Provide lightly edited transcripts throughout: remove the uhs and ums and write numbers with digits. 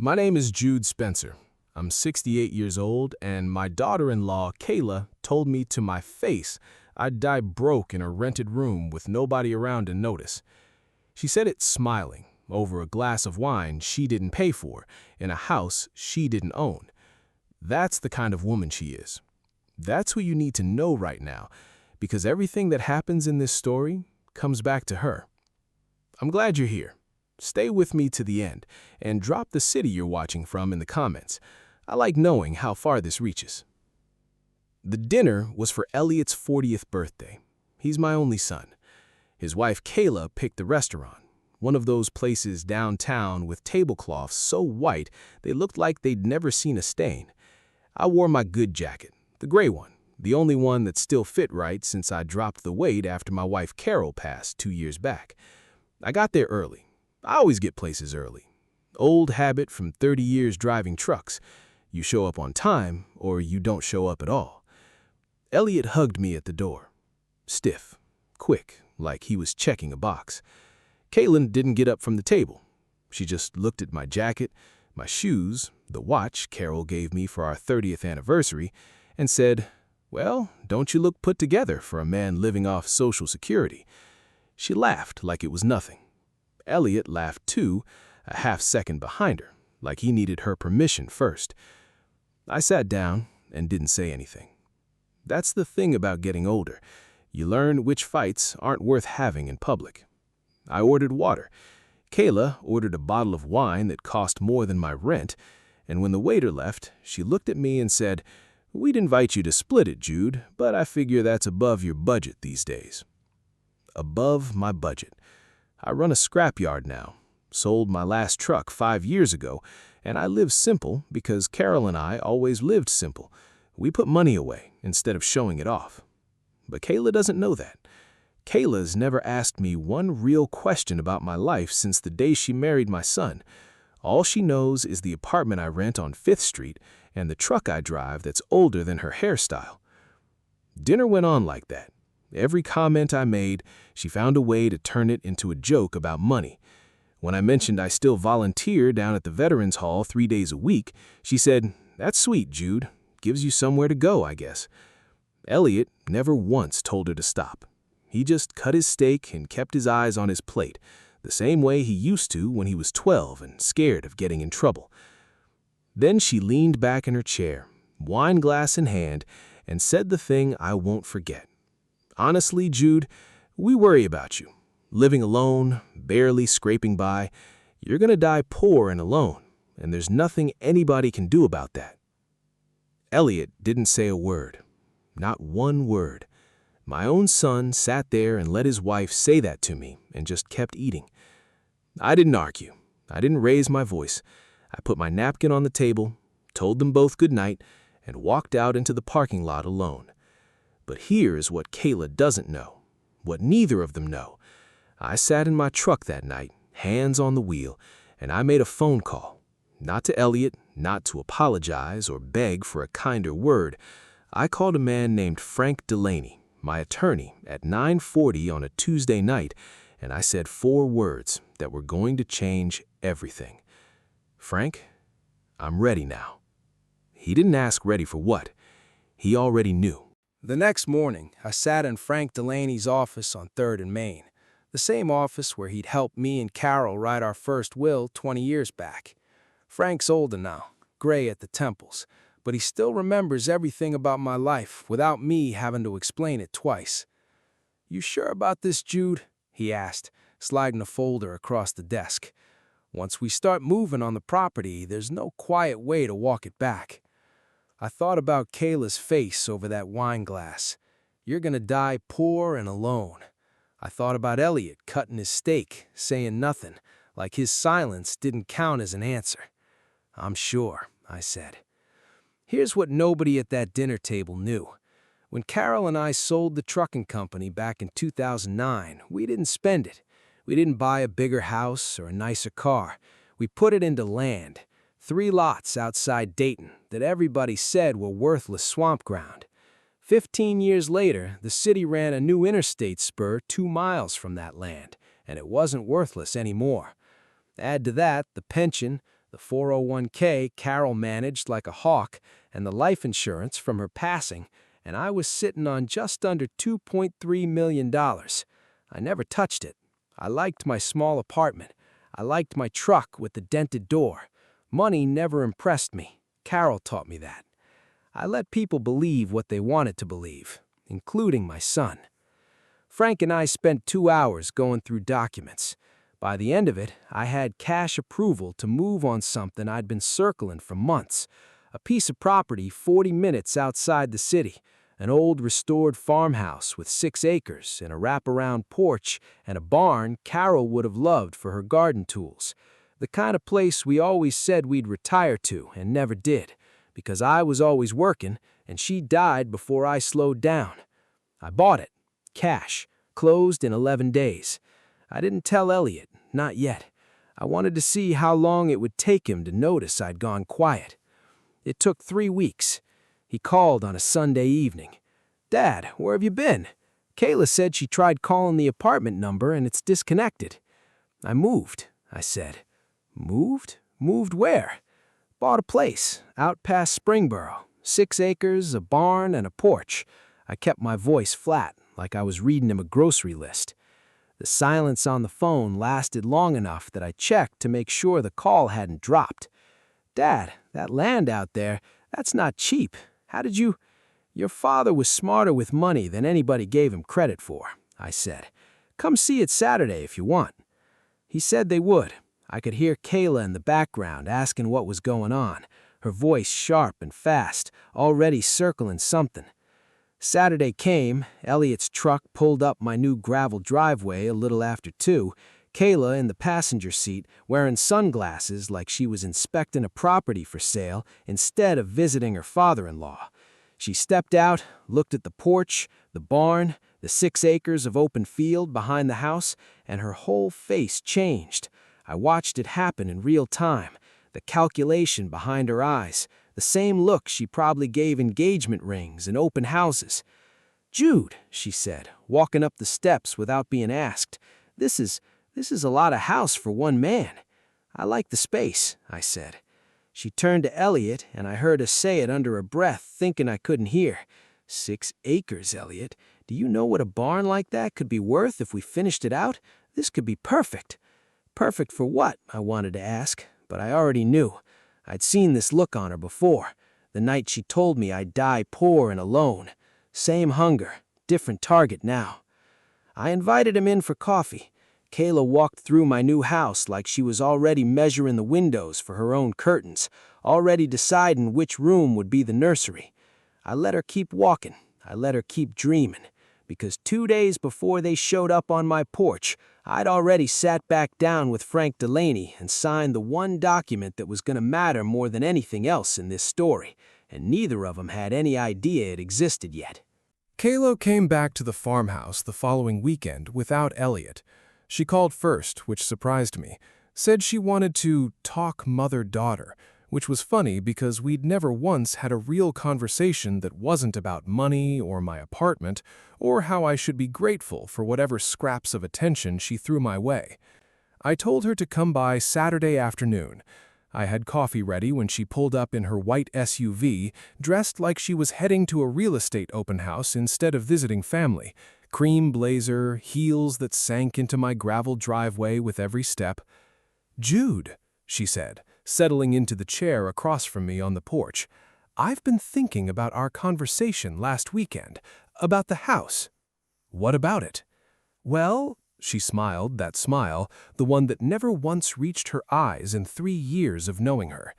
My name is Jude Spencer. I'm 68 years old, and my daughter-in-law, Kayla, told me to my face I'd die broke in a rented room with nobody around to notice. She said it smiling, over a glass of wine she didn't pay for, in a house she didn't own. That's the kind of woman she is. That's who you need to know right now, because everything that happens in this story comes back to her. I'm glad you're here. Stay with me to the end, and drop the city you're watching from in the comments. I like knowing how far this reaches. The dinner was for Elliot's 40th birthday. He's my only son. His wife Kayla picked the restaurant, one of those places downtown with tablecloths so white they looked like they'd never seen a stain. I wore my good jacket, the gray one, the only one that still fit right since I dropped the weight after my wife Carol passed 2 years back. I got there early. I always get places early. Old habit from 30 years driving trucks. You show up on time, or you don't show up at all. Elliot hugged me at the door. Stiff, quick, like he was checking a box. Caitlin didn't get up from the table. She just looked at my jacket, my shoes, the watch Carol gave me for our 30th anniversary, and said, "Well, don't you look put together for a man living off Social Security?" She laughed like it was nothing. Elliot laughed too, a half-second behind her, like he needed her permission first. I sat down and didn't say anything. That's the thing about getting older. You learn which fights aren't worth having in public. I ordered water. Kayla ordered a bottle of wine that cost more than my rent, and when the waiter left, she looked at me and said, "We'd invite you to split it, Jude, but I figure that's above your budget these days." Above my budget. I run a scrapyard now, sold my last truck 5 years ago, and I live simple because Carol and I always lived simple. We put money away instead of showing it off. But Kayla doesn't know that. Kayla's never asked me one real question about my life since the day she married my son. All she knows is the apartment I rent on 5th Street and the truck I drive that's older than her hairstyle. Dinner went on like that. Every comment I made, she found a way to turn it into a joke about money. When I mentioned I still volunteer down at the Veterans Hall 3 days a week, she said, "That's sweet, Jude. Gives you somewhere to go, I guess." Elliot never once told her to stop. He just cut his steak and kept his eyes on his plate, the same way he used to when he was 12 and scared of getting in trouble. Then she leaned back in her chair, wine glass in hand, and said the thing I won't forget. "Honestly, Jude, we worry about you. Living alone, barely scraping by, you're gonna die poor and alone, and there's nothing anybody can do about that." Elliot didn't say a word. Not one word. My own son sat there and let his wife say that to me and just kept eating. I didn't argue. I didn't raise my voice. I put my napkin on the table, told them both good night, and walked out into the parking lot alone. But here's what Kayla doesn't know, what neither of them know. I sat in my truck that night, hands on the wheel, and I made a phone call. Not to Elliot, not to apologize or beg for a kinder word. I called a man named Frank Delaney, my attorney, at 9:40 on a Tuesday night, and I said 4 words that were going to change everything. "Frank, I'm ready now." He didn't ask ready for what. He already knew. The next morning, I sat in Frank Delaney's office on 3rd and Main, the same office where he'd helped me and Carol write our first will 20 years back. Frank's older now, gray at the temples, but he still remembers everything about my life without me having to explain it twice. "You sure about this, Jude?" he asked, sliding a folder across the desk. "Once we start moving on the property, there's no quiet way to walk it back." I thought about Kayla's face over that wine glass. "You're gonna die poor and alone." I thought about Elliot cutting his steak, saying nothing, like his silence didn't count as an answer. "I'm sure," I said. Here's what nobody at that dinner table knew. When Carol and I sold the trucking company back in 2009, we didn't spend it. We didn't buy a bigger house or a nicer car. We put it into land. 3 lots outside Dayton that everybody said were worthless swamp ground. 15 years later, the city ran a new interstate spur 2 miles from that land, and it wasn't worthless anymore. Add to that the pension, The 401k Carol managed like a hawk, and the life insurance from her passing, and I was sitting on just under $2.3 million. I never touched it. I liked my small apartment. I liked my truck with the dented door. Money never impressed me. Carol taught me that. I let people believe what they wanted to believe, including my son. Frank and I spent 2 hours going through documents. By the end of it, I had cash approval to move on something I'd been circling for months. A piece of property 40 minutes outside the city, an old restored farmhouse with 6 acres and a wraparound porch and a barn Carol would have loved for her garden tools. The kind of place we always said we'd retire to and never did, because I was always working and she died before I slowed down. I bought it, cash, closed in 11 days. I didn't tell Elliot, not yet. I wanted to see how long it would take him to notice I'd gone quiet. It took 3 weeks. He called on a Sunday evening. "Dad, where have you been? Kayla said she tried calling the apartment number and it's disconnected." "I moved," I said. "Moved? Moved where?" "Bought a place, out past Springboro. 6 acres, a barn, and a porch." I kept my voice flat, like I was reading him a grocery list. The silence on the phone lasted long enough that I checked to make sure the call hadn't dropped. "Dad, that land out there, that's not cheap. How did you—" "Your father was smarter with money than anybody gave him credit for," I said. "Come see it Saturday if you want." He said they would. I could hear Kayla in the background asking what was going on, her voice sharp and fast, already circling something. Saturday came, Elliot's truck pulled up my new gravel driveway a little after 2, Kayla in the passenger seat, wearing sunglasses like she was inspecting a property for sale instead of visiting her father-in-law. She stepped out, looked at the porch, the barn, the 6 acres of open field behind the house, and her whole face changed. I watched it happen in real time, the calculation behind her eyes, the same look she probably gave engagement rings and open houses. "Jude," she said, walking up the steps without being asked, This is a lot of house for one man." "I like the space," I said. She turned to Elliot, and I heard her say it under her breath, thinking I couldn't hear. 6 acres, Elliot. Do you know what a barn like that could be worth if we finished it out? This could be perfect." "Perfect for what?" I wanted to ask, but I already knew. I'd seen this look on her before, the night she told me I'd die poor and alone. Same hunger, different target now. I invited him in for coffee. Kayla walked through my new house like she was already measuring the windows for her own curtains, already deciding which room would be the nursery. I let her keep walking. I let her keep dreaming. Because 2 days before they showed up on my porch, I'd already sat back down with Frank Delaney and signed the one document that was going to matter more than anything else in this story, and neither of them had any idea it existed yet. Kayla came back to the farmhouse the following weekend without Elliot. She called first, which surprised me, said she wanted to talk mother-daughter, which was funny because we'd never once had a real conversation that wasn't about money or my apartment or how I should be grateful for whatever scraps of attention she threw my way. I told her to come by Saturday afternoon. I had coffee ready when she pulled up in her white SUV, dressed like she was heading to a real estate open house instead of visiting family. Cream blazer, heels that sank into my gravel driveway with every step. "Jude," she said, settling into the chair across from me on the porch, "I've been thinking about our conversation last weekend, about the house." "What about it?" "Well," she smiled, that smile, the one that never once reached her eyes in 3 years of knowing her.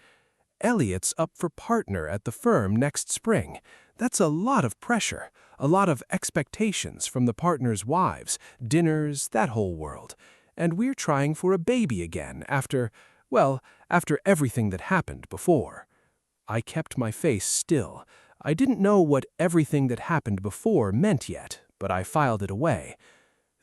"Elliot's up for partner at the firm next spring. That's a lot of pressure, a lot of expectations from the partners' wives, dinners, that whole world. And we're trying for a baby again after everything that happened before." I kept my face still. I didn't know what everything that happened before meant yet, but I filed it away.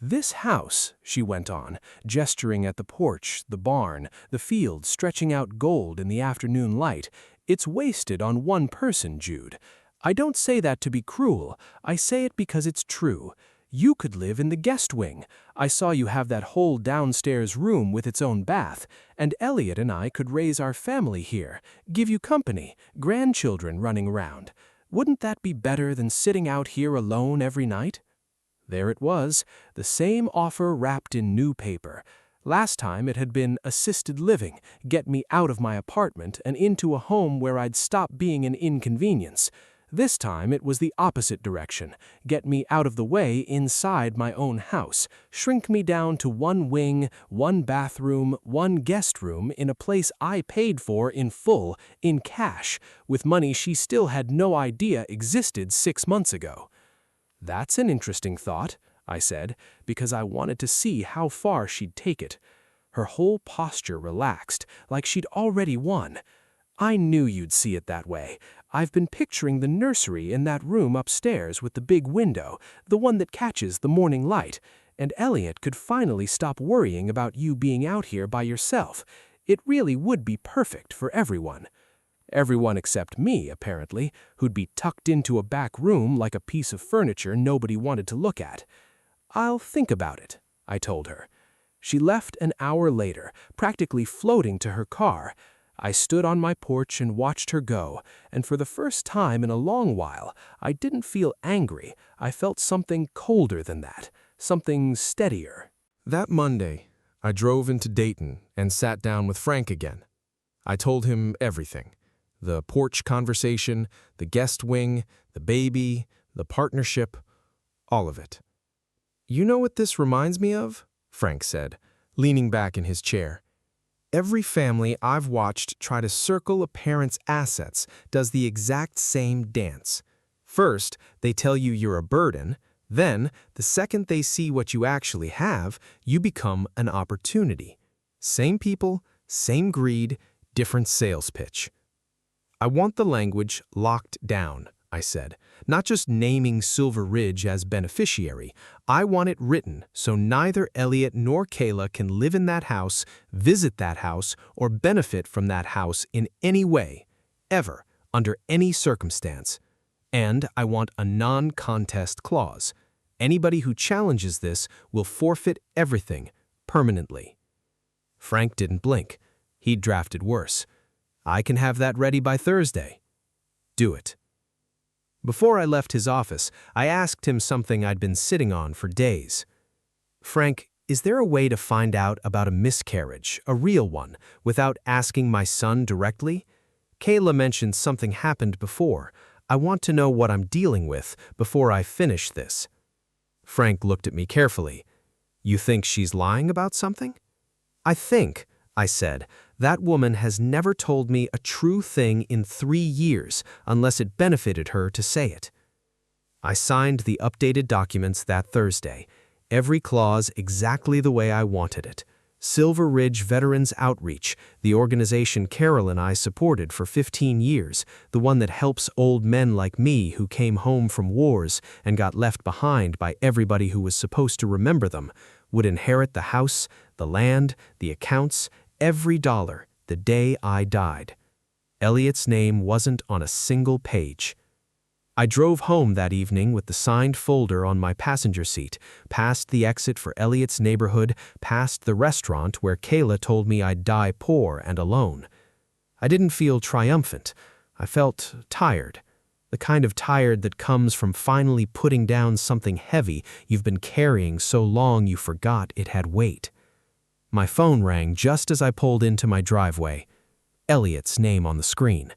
"This house," she went on, gesturing at the porch, the barn, the field stretching out gold in the afternoon light, "it's wasted on one person, Jude. I don't say that to be cruel. I say it because it's true. You could live in the guest wing. I saw you have that whole downstairs room with its own bath, and Elliot and I could raise our family here, give you company, grandchildren running around. Wouldn't that be better than sitting out here alone every night?" There it was, the same offer wrapped in new paper. Last time it had been assisted living, get me out of my apartment and into a home where I'd stop being an inconvenience. This time it was the opposite direction, get me out of the way inside my own house, shrink me down to one wing, one bathroom, one guest room in a place I paid for in full, in cash, with money she still had no idea existed 6 months ago. "That's an interesting thought," I said, because I wanted to see how far she'd take it. Her whole posture relaxed, like she'd already won. "I knew you'd see it that way. I've been picturing the nursery in that room upstairs with the big window, the one that catches the morning light, and Elliot could finally stop worrying about you being out here by yourself. It really would be perfect for everyone." Everyone except me, apparently, who'd be tucked into a back room like a piece of furniture nobody wanted to look at. "I'll think about it," I told her. She left an hour later, practically floating to her car. I stood on my porch and watched her go, and for the first time in a long while, I didn't feel angry. I felt something colder than that, something steadier. That Monday, I drove into Dayton and sat down with Frank again. I told him everything. The porch conversation, the guest wing, the baby, the partnership, all of it. "You know what this reminds me of?" Frank said, leaning back in his chair. "Every family I've watched try to circle a parent's assets does the exact same dance. First, they tell you you're a burden. Then, the second they see what you actually have, you become an opportunity. Same people, same greed, different sales pitch." "I want the language locked down," I said. "Not just naming Silver Ridge as beneficiary. I want it written so neither Elliot nor Kayla can live in that house, visit that house, or benefit from that house in any way, ever, under any circumstance. And I want a non-contest clause. Anybody who challenges this will forfeit everything, permanently." Frank didn't blink. He'd drafted worse. "I can have that ready by Thursday." "Do it." Before I left his office, I asked him something I'd been sitting on for days. "Frank, is there a way to find out about a miscarriage, a real one, without asking my son directly? Kayla mentioned something happened before. I want to know what I'm dealing with before I finish this." Frank looked at me carefully. "You think she's lying about something?" "I think," I said, "that woman has never told me a true thing in 3 years unless it benefited her to say it." I signed the updated documents that Thursday, every clause exactly the way I wanted it. Silver Ridge Veterans Outreach, the organization Carol and I supported for 15 years, the one that helps old men like me who came home from wars and got left behind by everybody who was supposed to remember them, would inherit the house, the land, the accounts, every dollar, the day I died. Elliot's name wasn't on a single page. I drove home that evening with the signed folder on my passenger seat, past the exit for Elliot's neighborhood, past the restaurant where Kayla told me I'd die poor and alone. I didn't feel triumphant. I felt tired. The kind of tired that comes from finally putting down something heavy you've been carrying so long you forgot it had weight. My phone rang just as I pulled into my driveway. Elliot's name on the screen.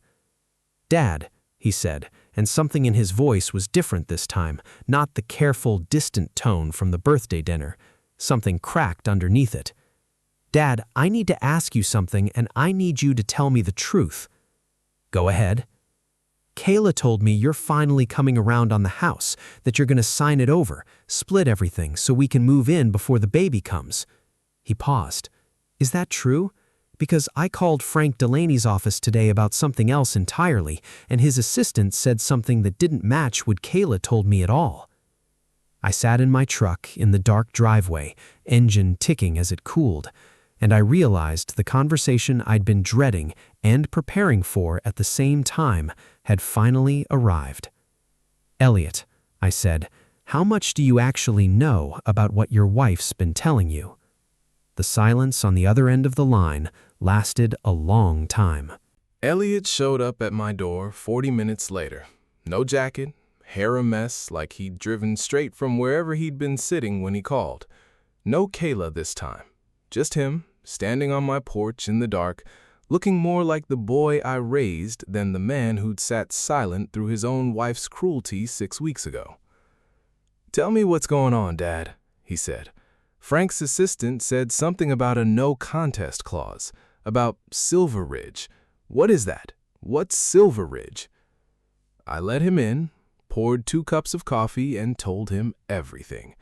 "Dad," he said, and something in his voice was different this time, not the careful, distant tone from the birthday dinner. Something cracked underneath it. "Dad, I need to ask you something, and I need you to tell me the truth." "Go ahead." "Kayla told me you're finally coming around on the house, that you're going to sign it over, split everything so we can move in before the baby comes." He paused. "Is that true? Because I called Frank Delaney's office today about something else entirely, and his assistant said something that didn't match what Kayla told me at all." I sat in my truck in the dark driveway, engine ticking as it cooled, and I realized the conversation I'd been dreading and preparing for at the same time had finally arrived. "Elliot," I said, How much do you actually know about what your wife's been telling you?" The silence on the other end of the line lasted a long time. Elliot showed up at my door 40 minutes later. No jacket, hair a mess like he'd driven straight from wherever he'd been sitting when he called. No Kayla this time. Just him, standing on my porch in the dark, looking more like the boy I raised than the man who'd sat silent through his own wife's cruelty 6 weeks ago. "Tell me what's going on, Dad," he said. "Frank's assistant said something about a no contest clause, about Silver Ridge. What is that? What's Silver Ridge?" I let him in, poured 2 cups of coffee, and told him everything.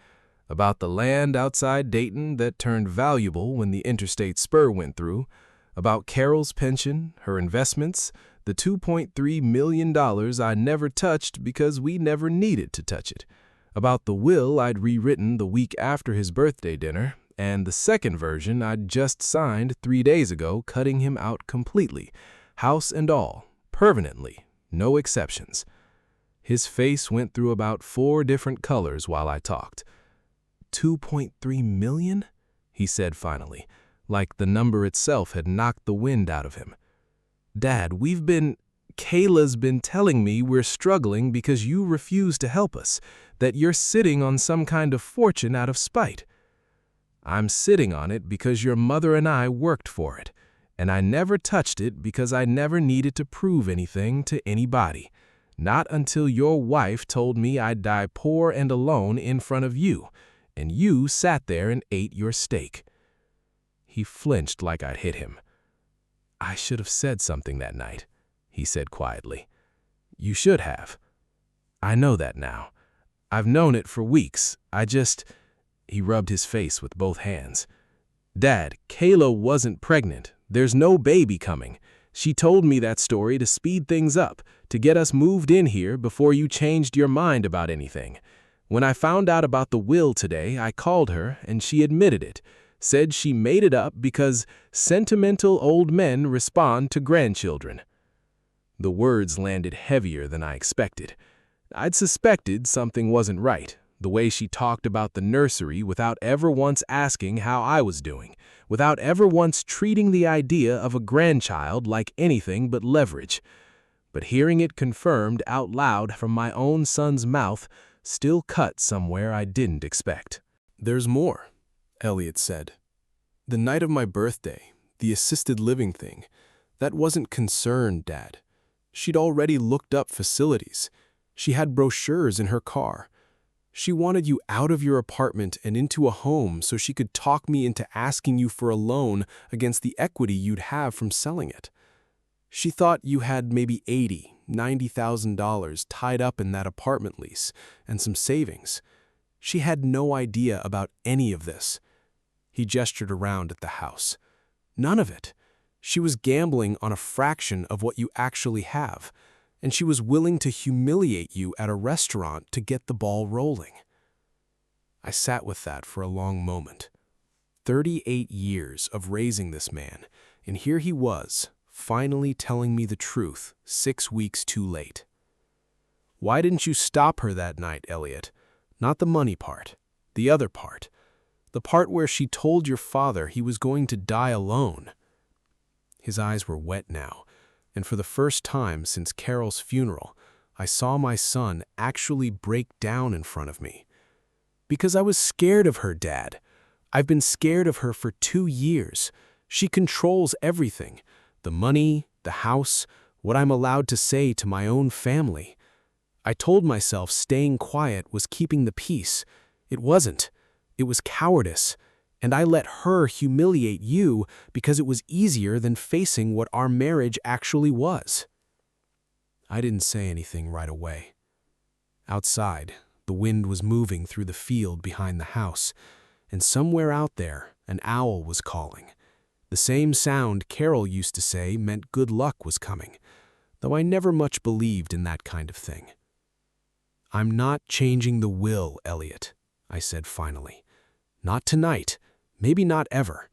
About the land outside Dayton that turned valuable when the interstate spur went through, about Carol's pension, her investments, the $2.3 million I never touched because we never needed to touch it, about the will I'd rewritten the week after his birthday dinner, and the second version I'd just signed 3 days ago, cutting him out completely, house and all, permanently, no exceptions. His face went through about 4 different colors while I talked. $2.3 million? He said finally, like the number itself had knocked the wind out of him. "Dad, Kayla's been telling me we're struggling because you refuse to help us, that you're sitting on some kind of fortune out of spite." "I'm sitting on it because your mother and I worked for it, and I never touched it because I never needed to prove anything to anybody. Not until your wife told me I'd die poor and alone in front of you, and you sat there and ate your steak." He flinched like I'd hit him. "I should have said something that night," he said quietly. "You should have. I know that now. I've known it for weeks. He rubbed his face with both hands. "Dad, Kayla wasn't pregnant. There's no baby coming. She told me that story to speed things up, to get us moved in here before you changed your mind about anything. When I found out about the will today, I called her and she admitted it, said she made it up because sentimental old men respond to grandchildren." The words landed heavier than I expected. I'd suspected something wasn't right, the way she talked about the nursery without ever once asking how I was doing, without ever once treating the idea of a grandchild like anything but leverage. But hearing it confirmed out loud from my own son's mouth still cut somewhere I didn't expect. "There's more," Elliot said. "The night of my birthday, the assisted living thing, that wasn't concerned, Dad. She'd already looked up facilities. She had brochures in her car. She wanted you out of your apartment and into a home so she could talk me into asking you for a loan against the equity you'd have from selling it. She thought you had maybe $90,000 tied up in that apartment lease and some savings. She had no idea about any of this." He gestured around at the house. "None of it. She was gambling on a fraction of what you actually have, and she was willing to humiliate you at a restaurant to get the ball rolling." I sat with that for a long moment. 38 years of raising this man, and here he was, finally telling me the truth 6 weeks too late. "Why didn't you stop her that night, Elliot? Not the money part, the other part. The part where she told your father he was going to die alone." His eyes were wet now, and for the first time since Carol's funeral, I saw my son actually break down in front of me. "Because I was scared of her, Dad. I've been scared of her for 2 years. She controls everything. The money, the house, what I'm allowed to say to my own family. I told myself staying quiet was keeping the peace. It wasn't. It was cowardice. And I let her humiliate you because it was easier than facing what our marriage actually was." I didn't say anything right away. Outside, the wind was moving through the field behind the house, and somewhere out there, an owl was calling. The same sound Carol used to say meant good luck was coming, though I never much believed in that kind of thing. "I'm not changing the will, Elliot," I said finally. "Not tonight, maybe not ever.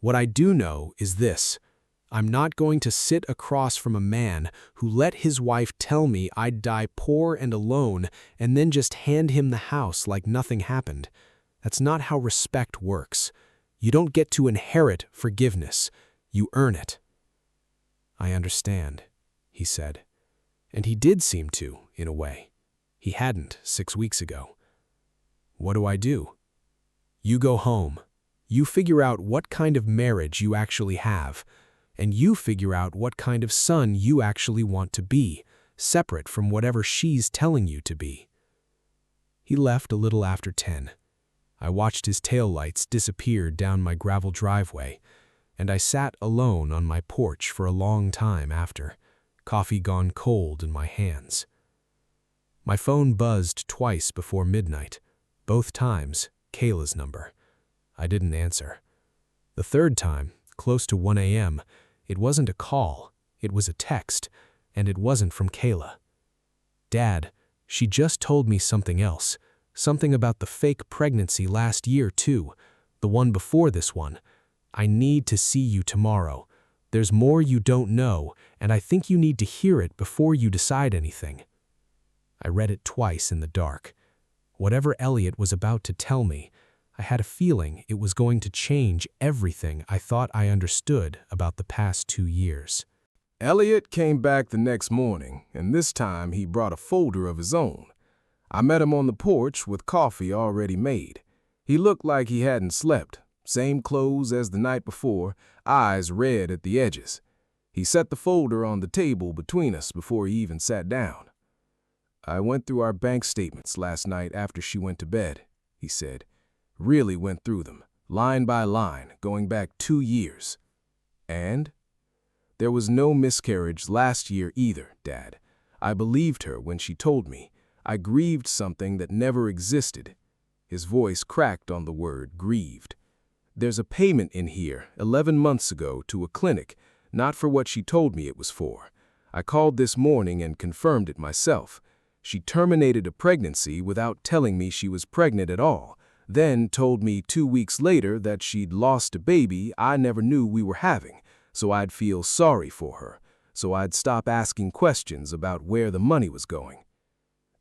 What I do know is this: I'm not going to sit across from a man who let his wife tell me I'd die poor and alone and then just hand him the house like nothing happened. That's not how respect works. You don't get to inherit forgiveness. You earn it." "I understand," he said. And he did seem to, in a way. He hadn't 6 weeks ago. "What do I do?" "You go home. You figure out what kind of marriage you actually have. And you figure out what kind of son you actually want to be, separate from whatever she's telling you to be." He left a little after 10. I watched his taillights disappear down my gravel driveway, and I sat alone on my porch for a long time after, coffee gone cold in my hands. My phone buzzed twice before midnight, both times Kayla's number. I didn't answer. The third time, close to 1 a.m., it wasn't a call, it was a text, and it wasn't from Kayla. "Dad, she just told me something else, something about the fake pregnancy last year too, the one before this one. I need to see you tomorrow. There's more you don't know, and I think you need to hear it before you decide anything." I read it twice in the dark. Whatever Elliot was about to tell me, I had a feeling it was going to change everything I thought I understood about the past 2 years. Elliot came back the next morning, and this time he brought a folder of his own. I met him on the porch with coffee already made. He looked like he hadn't slept, same clothes as the night before, eyes red at the edges. He set the folder on the table between us before he even sat down. "I went through our bank statements last night after she went to bed," he said. "Really went through them, line by line, going back 2 years. And? There was no miscarriage last year either, Dad. I believed her when she told me. I grieved something that never existed." His voice cracked on the word grieved. "There's a payment in here 11 months ago to a clinic, not for what she told me it was for. I called this morning and confirmed it myself. She terminated a pregnancy without telling me she was pregnant at all, then told me 2 weeks later that she'd lost a baby I never knew we were having, so I'd feel sorry for her, so I'd stop asking questions about where the money was going.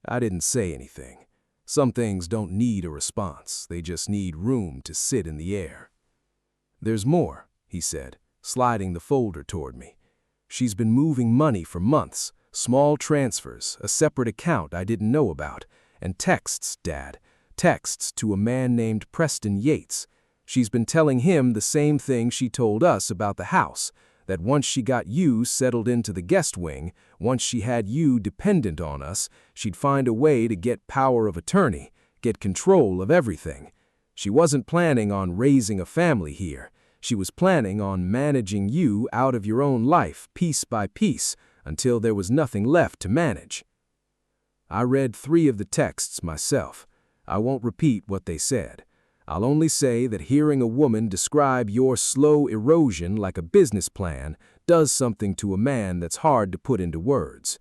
I didn't say anything. Some things don't need a response, they just need room to sit in the air." "There's more," he said, sliding the folder toward me. "She's been moving money for months, small transfers, a separate account I didn't know about, and texts, Dad. Texts to a man named Preston Yates. She's been telling him the same thing she told us about the house, that once she got you settled into the guest wing, once she had you dependent on us, she'd find a way to get power of attorney, get control of everything. She wasn't planning on raising a family here. She was planning on managing you out of your own life, piece by piece, until there was nothing left to manage." I read 3 of the texts myself. I won't repeat what they said. I'll only say that hearing a woman describe your slow erosion like a business plan does something to a man that's hard to put into words.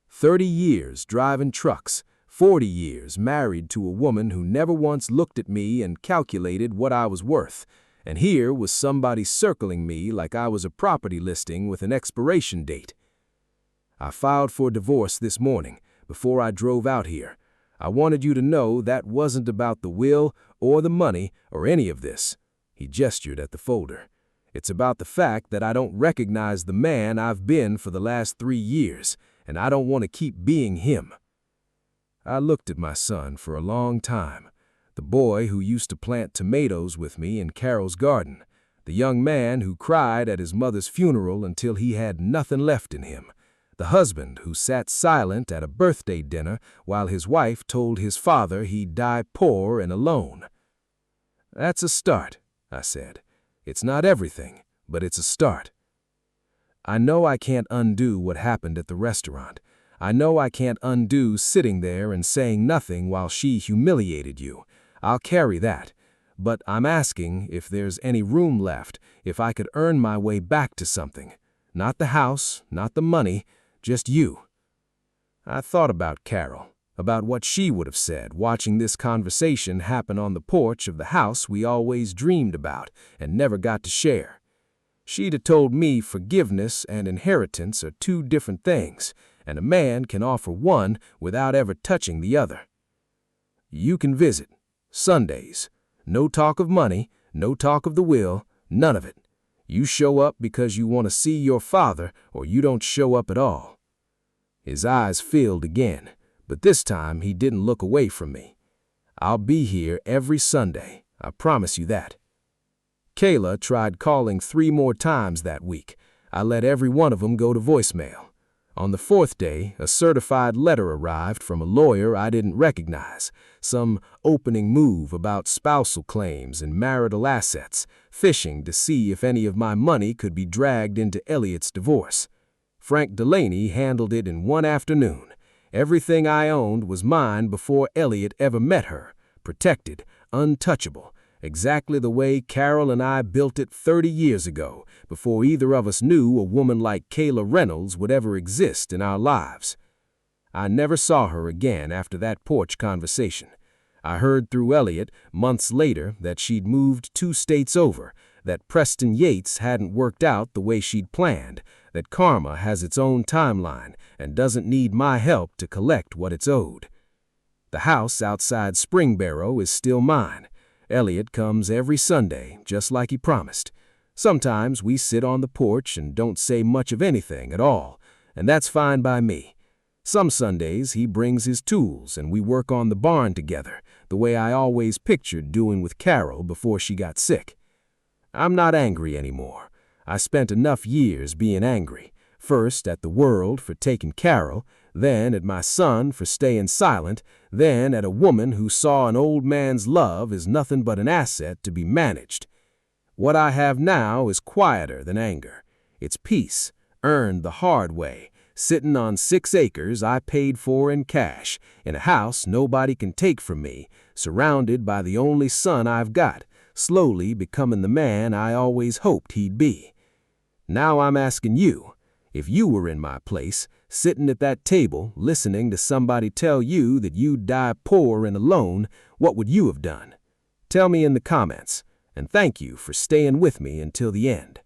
30 years driving trucks, 40 years married to a woman who never once looked at me and calculated what I was worth, and here was somebody circling me like I was a property listing with an expiration date. I filed for divorce this morning, before I drove out here. I wanted you to know that wasn't about the will or the money or any of this. He gestured at the folder. It's about the fact that I don't recognize the man I've been for the last 3 years, and I don't want to keep being him. I looked at my son for a long time, the boy who used to plant tomatoes with me in Carol's garden, the young man who cried at his mother's funeral until he had nothing left in him, the husband who sat silent at a birthday dinner while his wife told his father he'd die poor and alone. "That's a start," I said. "It's not everything, but it's a start. I know I can't undo what happened at the restaurant. I know I can't undo sitting there and saying nothing while she humiliated you. I'll carry that. But I'm asking if there's any room left, if I could earn my way back to something. Not the house, not the money, just you." I thought about Carol, about what she would have said watching this conversation happen on the porch of the house we always dreamed about and never got to share. She'd have told me forgiveness and inheritance are two different things, and a man can offer one without ever touching the other. You can visit. Sundays. No talk of money, no talk of the will, none of it. You show up because you want to see your father, or you don't show up at all. His eyes filled again, but this time he didn't look away from me. I'll be here every Sunday, I promise you that. Kayla tried calling 3 more times that week. I let every one of them go to voicemail. On the 4th day, a certified letter arrived from a lawyer I didn't recognize, some opening move about spousal claims and marital assets, fishing to see if any of my money could be dragged into Elliot's divorce. Frank Delaney handled it in one afternoon. Everything I owned was mine before Elliot ever met her, protected, untouchable, exactly the way Carol and I built it 30 years ago, before either of us knew a woman like Kayla Reynolds would ever exist in our lives. I never saw her again after that porch conversation. I heard through Elliot months later that she'd moved 2 states over, that Preston Yates hadn't worked out the way she'd planned, that karma has its own timeline and doesn't need my help to collect what it's owed. The house outside Springbarrow is still mine. Elliot comes every Sunday, just like he promised. Sometimes we sit on the porch and don't say much of anything at all, and that's fine by me. Some Sundays he brings his tools and we work on the barn together, the way I always pictured doing with Carol before she got sick. I'm not angry anymore. I spent enough years being angry, first at the world for taking Carol, then at my son for staying silent, then at a woman who saw an old man's love as nothing but an asset to be managed. What I have now is quieter than anger. It's peace, earned the hard way, sitting on 6 acres I paid for in cash, in a house nobody can take from me, surrounded by the only son I've got, slowly becoming the man I always hoped he'd be. Now I'm asking you, if you were in my place, sitting at that table, listening to somebody tell you that you'd die poor and alone, what would you have done? Tell me in the comments, and thank you for staying with me until the end.